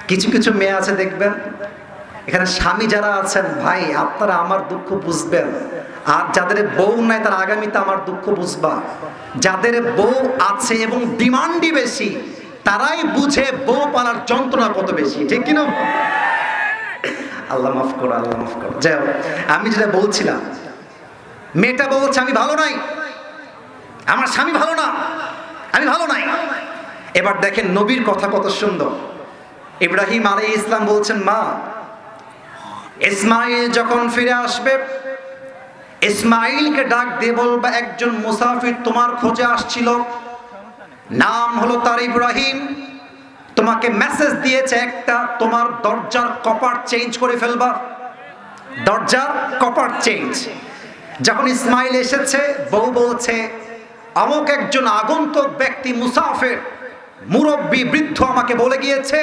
কিছু কিছু মেয়ে আছে দেখবেন, এখানে স্বামী যারা আছেন ভাই, আপনারা আমার দুঃখ বুঝবেন, আর যাদের বউ নাই তারা আগামীতে আমার দুঃখ বুঝবা। যাদের বউ আছে এবং ডিমান্ডই বেশি, তারাই বুঝে বউ পালার যন্ত্রণা কত বেশি, ঠিক কিনা? আল্লাহ মাফ করো, আল্লাহ মাফ করো। যাই হোক, আমি যেটা বলছিলাম, মেয়েটা বলছে আমি ভালো নাই, আমার স্বামী ভালো না, আমি ভালো নাই। এবার দেখেন নবীর কথা কত সুন্দর। ইব্রাহিম আলাইহিস ইসলাম বলছেন, মা ইসমাইল যখন ফিরে আসবে, ইসমাইলকে ডাক দিয়ে বলবা একজন মুসাফির তোমার খোঁজে আসছিল, নাম হলো তার ইব্রাহিম, তোমাকে মেসেজ দিয়েছে একটা, তোমার দরজার কপাট চেঞ্জ করে ফেলবা, দরজার কপাট চেঞ্জ। যখন ইসমাইল এসেছে, বউ বলছে অমুক একজন আগন্তুক ব্যক্তি মুসাফির মুরব্বী বৃদ্ধ আমাকে বলে গিয়েছে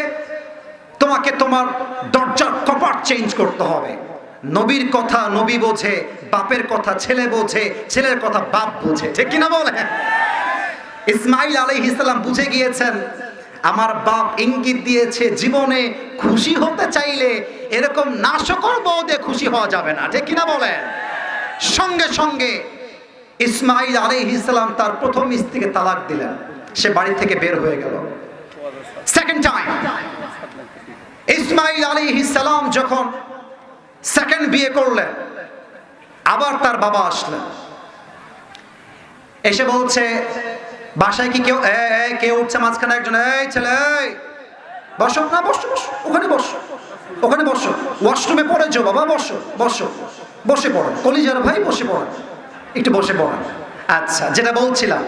তোমাকে তোমার দরজার কপাট চেঞ্জ করতে হবে। নবীর কথা নবী বোঝে, বাপের কথা ছেলে বোঝে, ছেলের কথা বাপ বোঝে, ঠিক কিনা বলে? ইসমাইল আলাইহিস সালাম বুঝে গিয়েছেন আমার বাপ ইঙ্গিত দিয়েছে জীবনে খুশি হতে চাইলে এরকম নাশকর বউ দিয়ে খুশি হওয়া যাবে না, ঠিক কিনা বলে? সঙ্গে সঙ্গে ইসমাইল আলাইহিস সালাম তার প্রথম স্ত্রীকে তালাক দিলেন, সে বাড়ি থেকে বের হয়ে গেল। সেকেন্ড টাইম ইসমাইল আলাইহিস সালাম যখন সেকেন্ড বিয়ে করলেন, আবার তার বাবা আসলেন, এসে বলছে বাসায় কি কেউ কে উঠছে মাঝখানে একজন, এই ছেলে বসো, না বসো বসো, ওখানে বসো, ওখানে বসো, ওয়াশরুমে পড়েছো বাবা, বসো বসো, বসে পড়ো, কলিজার ভাই বসে পড়ো, একটু বসে পড়ো। আচ্ছা, যেটা বলছিলাম,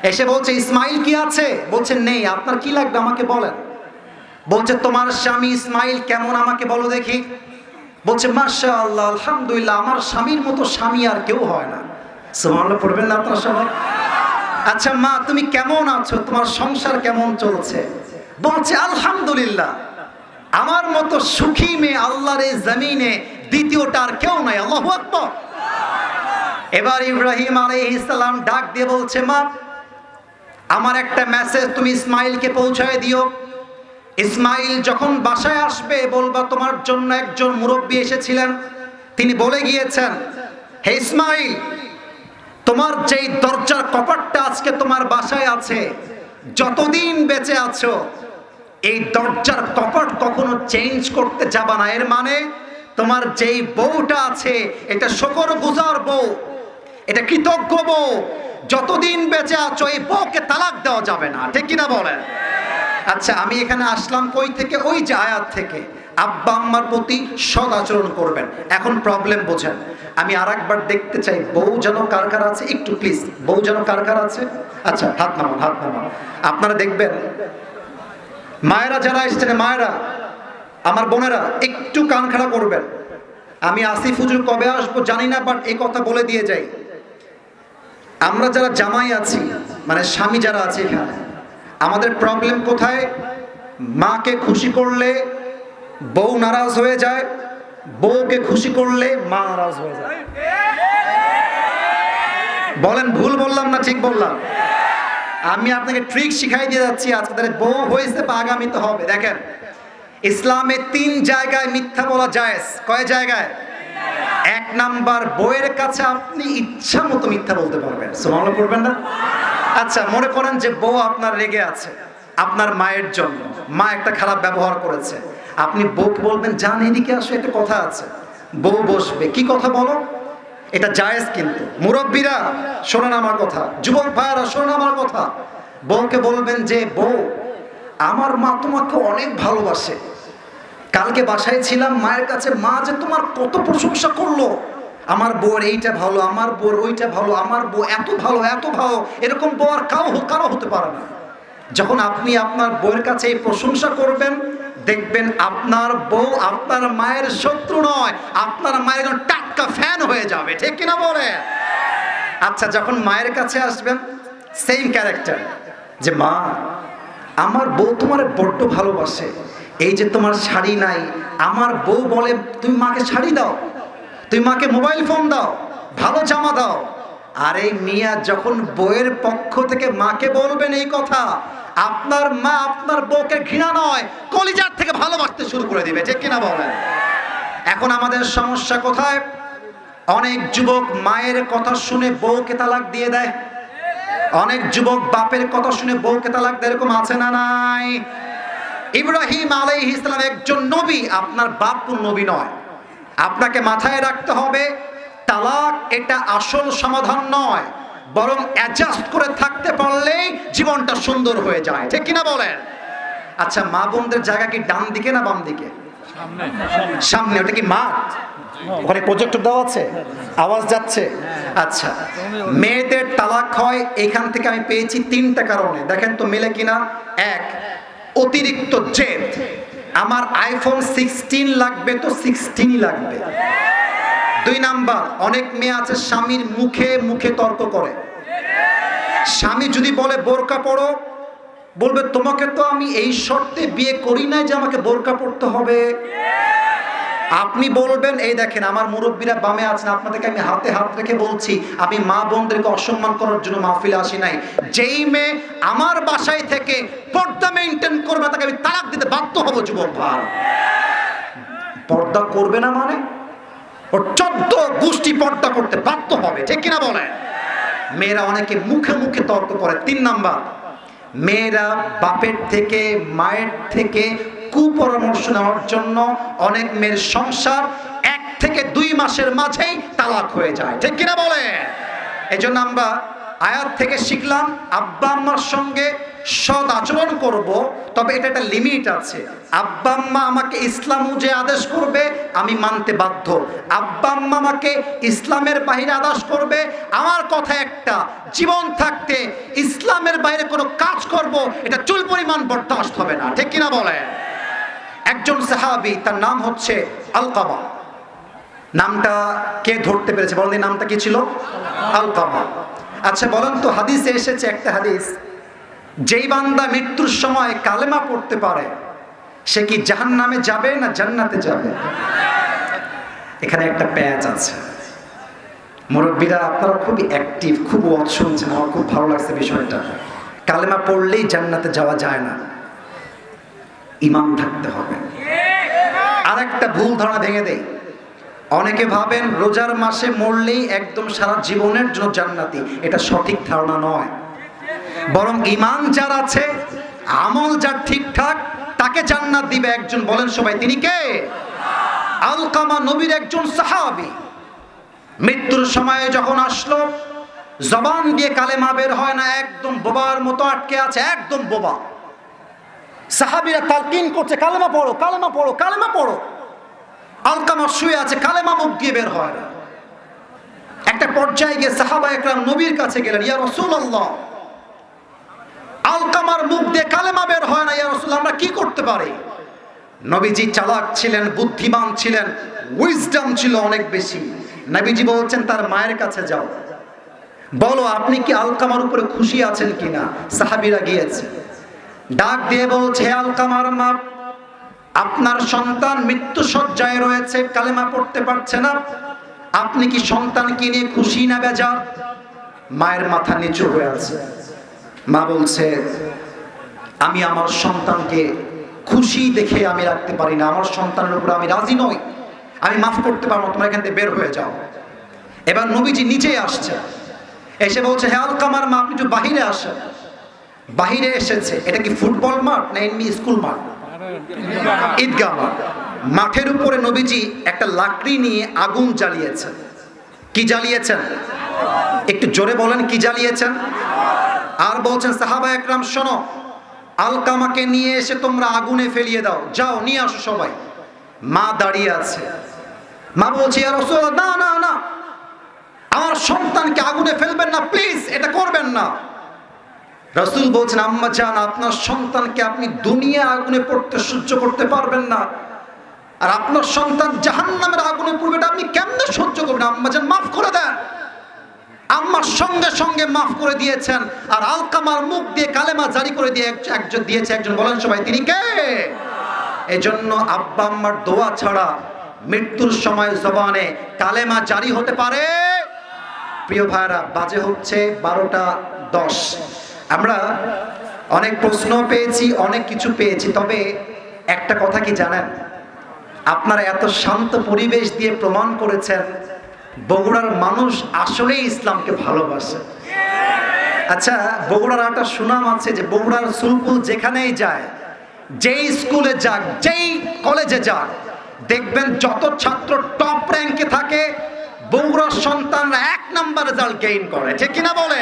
এসে বলছে ইসমাইল কি আছে? বলছে নেই, আপনার কি লাগবে আমাকে বলেন। বলছে তোমার স্বামী ইসমাইল কেমন আমাকে বলো দেখি। বলছে মাশাআল্লাহ আলহামদুলিল্লাহ, আমার স্বামীর মতো স্বামী আর কেউ হয় না। সুবহানাল্লাহ পড়বেন না আপনারা সবাই? আচ্ছা মা তুমি কেমন আছো, তোমার সংসার কেমন চলছে? বলছে আলহামদুলিল্লাহ, আমার মতো সুখী মেয়ে আল্লাহর এই জমিনে দ্বিতীয়টা আর কেউ নাই। আল্লাহু আকবার। এবার ইব্রাহিম আলাইহিস সালাম ডাক দিয়ে বলছে মা আমার একটা মেসেজ তুমি ইসমাইলকে পৌঁছায় দিও। ইসমাইল যখন বাসায় আসবে বলবা তোমার জন্য একজন মুরব্বী এসেছিলেন, তিনি বলে গিয়েছেন হে ইসমাইল, তোমার যেই দরজার কপাটটা আজকে তোমার বাসায় আছে, যতদিন বেঁচে আছো এই দরজার কপাট কখনো চেঞ্জ করতে যাবা না। এর মানে তোমার যেই বউটা আছে এটা শুকরগুজার বউ, এটা কৃতজ্ঞ বউ, যতদিন বেঁচে আছো এই বউকে তালাক দেওয়া যাবে না, ঠিক কিনা বলেন? আচ্ছা আমি এখানে আসলাম কই থেকে? ওই যে আয়াত থেকে, আব্বা আম্মার প্রতি সৎ আচরণ করবেন। এখন প্রবলেম বোঝেন, আমি আরেকবার দেখতে চাই বউ যেন কার কার আছে, একটু প্লিজ বউ যেন কার কার আছে। আচ্ছা হাত নামান, হাত নামান। আপনারা দেখবেন মায়েরা যারা এসেছেন, মায়েরা আমার বোনেরা একটু কান খাড়া করবেন। আমি আসিফ হুজুর কবে আসবো জানি না, বাট এই কথা বলে দিয়ে যাই, আমরা যারা জামাই আছি মানে স্বামী যারা আছে এখানে, আমাদের প্রবলেম কোথায়? মাকে খুশি করলে বউ নারাজ হয়ে যায়, বউকে খুশি করলে মা নারাজ হয়ে যায়। বলেন ভুল বললাম না ঠিক বললাম? আমি আপনাকে ট্রিক শিখাই দিয়ে যাচ্ছি আজকে, তাহলে বউ হয়েছে বা আগামীতে হবে। দেখেন ইসলামে 3 জায়গায় মিথ্যা বলা জায়েজ। কয় জায়গায়? 1 নাম্বার, বউয়ের কাছে আপনি ইচ্ছা মতো মিথ্যা বলতে পারবেন। সুবহানাল্লাহ পড়বেন না? আচ্ছা মনে করেন যে বউ আপনার রেগে আছে আপনার মায়ের জন্য, মা একটা খারাপ ব্যবহার করেছে, আপনি বউকে বলবেন জান এদিকে আসো, একটা কথা আছে। বউ বসবে, কি কথা বলো? এটা জায়েজ। কিন্তু মুরব্বীরা শোনেন আমার কথা, যুবক ভাইরা শোনেন আমার কথা, বউকে বলবেন যে বউ আমার মা তোমাকে অনেক ভালোবাসে, কালকে বাসায় ছিলাম মায়ের কাছে, মা যে তোমার কত প্রশংসা করলো, আমার বউর এইটা ভালো, আমার বউর ওইটা ভালো, আমার বউ এত ভালো এত ভালো, এরকম বউ আর কারো হতে পারে না। যখন আপনি আপনার বউয়ের কাছে এই প্রশংসা করবেন, দেখবেন আপনার বউ আপনার মায়ের শত্রু নয়, আপনার মায়ের একজন টাটকা ফ্যান হয়ে যাবে, ঠিক কিনা বলে? আচ্ছা যখন মায়ের কাছে আসবেন সেম ক্যারেক্টার, যে মা আমার বউ তোমার বড্ড ভালোবাসে, এই যে তোমার শাড়ি নাই, আমার বউ বলে তুমি মাকে শাড়ি দাও, তুমি মাকে মোবাইল ফোন দাও, ভালো জামা দাও। আর এই মিয়া যখন বউয়ের পক্ষ থেকে মাকে বলবেন এই কথা, আপনার মা আপনার বউকে ঘৃণা নয় কলিজার থেকে ভালোবাসতে শুরু করে দিবে, ঠিক কিনা বলেন? এখন আমাদের সমস্যা কোথায়? অনেক যুবক মায়ের কথা শুনে বউকে তালাক দিয়ে দেয়, অনেক যুবক বাপের কথা শুনে বউকে তালাক দেয়। এরকম আছে না নাই? ইব্রাহিম আলাইহিস সালাম একজন নবী, আপনার বাপ কোন নবী নয়। আপনাকে মাথায় রাখতে হবে তালাক এটা আসল সমাধান নয়, বরং অ্যাডজাস্ট করে থাকতে পারলেই জীবনটা সুন্দর হয়ে যায়, ঠিক কিনা বলেন? আচ্ছা, মা বোনদের জায়গা কি ডান দিকে না বাম দিকে? সামনে। ওটা কি মাঠ? ওখানে প্রজেক্টর দেওয়া আছে, আওয়াজ যাচ্ছে। আচ্ছা, মেয়েদের তালাক হয় এখান থেকে আমি পেয়েছি 3টা কারণে। দেখেন তো মিলে কিনা। 1, অতিরিক্ত জেদ। আমার আইফোন 16 লাগবে তো 16ই লাগবে। 2 নাম্বার, অনেক মেয়ে আছে স্বামীর মুখে মুখে তর্ক করে। স্বামী যদি বলে বোরকা পরো, বলবে তোমাকে তো আমি এই শর্তে বিয়ে করি নাই যে আমাকে বোরকা পরতে হবে। আপনি বলবেন এই দেখেন আমার মুরব্বীরা বামে আছেন, আপনাদেরকে আমি হাতে হাত রেখে বলছি, আমি মা বোনদেরকে অসম্মান করার জন্য মাহফিলে আসি নাই। যেই মেয়ে আমার বাসায় থেকে পর্দা মেইনটেইন করবে তাকে আমি তালাক দিতে বাধ্য হব। যুবক ভাই, পর্দা করবে না মানে ওর 14 গোষ্ঠী পর্দা করতে বাধ্য হবে, ঠিক কিনা বলে? মেয়েরা অনেকে মুখে মুখে তর্ক করে। 3 নাম্বার, মেয়েরা বাপের থেকে মায়ের থেকে কুপরামর্শ নেওয়ার জন্য অনেক মেয়ের সংসার 1 থেকে 2 মাসের মাঝেই তালাক হয়ে যায়, ঠিক কিনা বলে? এই জন্য আমরা আয়াত থেকে শিখলাম আব্বা আম্মার সঙ্গে সৎ আচরণ করব, তবে এটা একটা লিমিট আছে। আব্বা আম্মা আমাকে ইসলাম যে আদেশ করবে আমি মানতে বাধ্য। আব্বা আম্মা আমাকে ইসলামের বাইরে আদেশ করবে, আমার কথা একটা, জীবন থাকতে ইসলামের বাইরে কোনো কাজ করব এটা চুল পরিমাণ বরদাস্ত হবে না, ঠিক কিনা বলে? একজন সাহাবী, তার নাম হচ্ছে আলকামা। নামটা কে ধরতে পেরেছে বলেন? নামটা কি ছিল? আলকামা। আচ্ছা বলেন তো, হাদিসে এসেছে একটা হাদিস, যেই বান্দা মৃত্যুর সময় কালেমা পড়তে পারে সে কি জাহান্নামে যাবে না জান্নাতে যাবে? এখানে একটা প্যাচ আছে। মুরব্বীরা আপনারা খুবই অ্যাক্টিভ, খুব ওয়াজ শুনছেন, আমার খুব ভালো লাগছে বিষয়টা। কালেমা পড়লেই জান্নাতে যাওয়া যায় না, ঈমান থাকতে হবে। আর একটা ভুল ধারণা ভেঙে দেই, অনেকে ভাবেন রোজার মাসে মরলেই একদম সারা জীবনের জন্য জান্নাতি। এটা সঠিক ধারণা নয়, বরং ঈমান যার আছে, আমল যার ঠিকঠাক, তাকে জান্নাত দিবে একজন। বলেন সবাই, তিনি কে? আলকামা নবীর একজন সাহাবী। মৃত্যুর সময়ে যখন আসলো, জবান দিয়ে কালেমা বের হয় না, একদম বোবার মতো আটকে আছে, একদম বোবা। সাহাবীরা তালকিন করছে, কালেমা পড়ো, কালেমা পড়ো, কালেমা পড়ো। আলকামা শুয়ে আছে, কালেমা মুখ দিয়ে বের হয় না। একটা পর্যায়ে গিয়ে সাহাবা একরাম নবীর কাছে গেলেন, ইয়া রাসূলুল্লাহ, আলকামার মুখ দিয়ে কালেমা বের হয় না, ইয়া রাসূলুল্লাহ, আমরা কি করতে পারি? নবীজি চালাক ছিলেন, বুদ্ধিমান ছিলেন, উইজডম ছিল অনেক বেশি। নবীজি বলছেন তার মায়ের কাছে যাও, বলো আপনি কি আলকামার উপরে খুশি আছেন কিনা। সাহাবীরা গিয়েছে, ডাক দিয়ে বলছে, হে আলকামার মা, আপনার সন্তান মৃত্যু শয্যায় রয়েছে, কালেমা পড়তে পারছে না, আপনি কি সন্তানকে নিয়ে খুশি না বেজার? মায়ের মাথা নিচু হয়ে আছে। মা বলছে, আমি আমার সন্তানকে খুশি দেখে আমি রাখতে পারি না, আমার সন্তানের উপর আমি রাজি নই, আমি মাফ করতে পারবো, তোমরা এখান থেকে বের হয়ে যাও। এবার নবীজি নিচেই আসছে, এসে বলছে, হে আলকামার মা, আপনি একটু বাহিরে আসেন। বাহিরে এসেছে, এটা কি ফুটবল মাঠ না এমনি স্কুল মাঠ? ঈদগাহ মাঠ। মাঠের উপরে নবীজি একটা লাকড়ি নিয়ে আগুন জ্বালিয়েছেন। কি জ্বালিয়েছেন? একটু জোরে বলেন, কি জ্বালিয়েছেন? আর বলছেন, সাহাবা একরাম শোনো, আলকামাকে নিয়ে এসে তোমরা আগুনে ফেলিয়ে দাও, যাও নিয়ে আসো সবাই। মা দাঁড়িয়ে আছে, মা বলছে, ইয়া রাসূলুল্লাহ, না না না, আমার সন্তানকে আগুনে ফেলবেন না, প্লিজ এটা করবেন না। রাসূল বলছেন, আম্মা জান, আপনার সন্তানকে আপনি দুনিয়া আগুনে পড়তে সহ্য করতে পারবেন না, আর আপনার সন্তান জাহান্নামের আগুনে পড়বে, এটা আপনি কেমনে সহ্য করবেন? আম্মা জান মাফ করে দেন। আম্মার সঙ্গে সঙ্গে মাফ করে দিয়েছেন, আর আলকামার মুখ দিয়ে কালেমা জারি করে দিয়ে একজন দিয়েছে। একজন বলেন সবাই, তিনি কে? এজন্য আব্বা আম্মার দোয়া ছাড়া মৃত্যুর সময় জবানে কালেমা জারি হতে পারে? প্রিয় ভাইরা, বাজে হচ্ছে 12টা 10। আমরা অনেক প্রশ্ন পেয়েছি, অনেক কিছু পেয়েছি, তবে একটা কথা কি জানেন, আপনারা এত শান্ত পরিবেশ দিয়ে প্রমাণ করেছেন বগুড়ার মানুষ আসলেই ইসলামকে ভালোবাসে। আচ্ছা, বগুড়ার একটা সুনাম আছে যে বগুড়ার সুলকুল যেখানেই যায়, যেই স্কুলে যাক, যেই কলেজে যাক, দেখবেন যত ছাত্র টপ র্যাঙ্কে থাকে বগুড়ার সন্তানরা 1 নাম্বার রেজাল্ট গেইন করে, ঠিক কিনা বলে?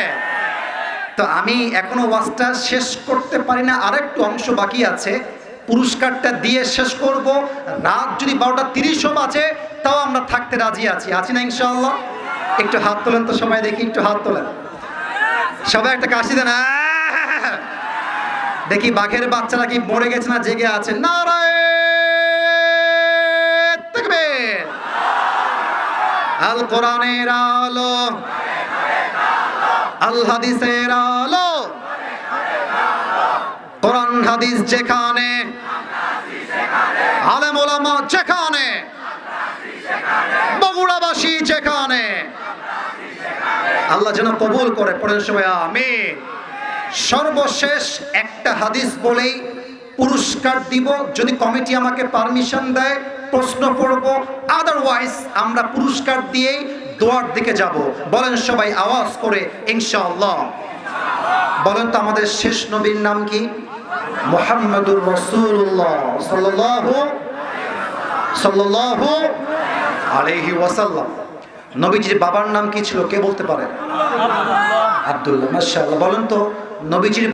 তো আমি এখনো ওয়াজটা শেষ করতে পারি না, আরেকটু অংশ বাকি আছে, পুরস্কারটা দিয়ে শেষ করব। রাত যদি 12:30ও বাজে তাও আমরা থাকতে রাজি আছি না ইনশাআল্লাহ? একটু হাত তোলেন তো সবাই, দেখি একটু হাত তোলেন সবাই, একটা কাশি দেন। দেখি বাঘের বাচ্চারা কি মরে গেছে না জেগে আছে? নারায়ে তাকবীর। আল কোরআনের আলো, আল হাদিসের আলো, কোরআন হাদিস যেখানে, আলেম ওলামা যেখানে, বগুড়াবাসী যেখানে, আল্লাহ যেন কবুল করে। পড়েন সবাই আমিন। সর্বশেষ একটা হাদিস বলেই পুরস্কার দিব, যদি কমিটি আমাকে পারমিশন দেয় প্রশ্ন পড়ব, আদারওয়াইজ আমরা পুরস্কার দিয়েই দোয়ার দিকে যাব। বলেন সবাই আওয়াজ করে ইনশাআল্লাহ। বলেন তো আমাদের শেষ নবীর নাম কি? মুহাম্মাদুর রাসূলুল্লাহ সাল্লাল্লাহু আলাইহি ওয়াসাল্লাম। নবীজির বাবার নাম কি ছিল কে বলতে পারে? আব্দুল্লাহ। মাশাআল্লাহ। বলেন তো নবীজির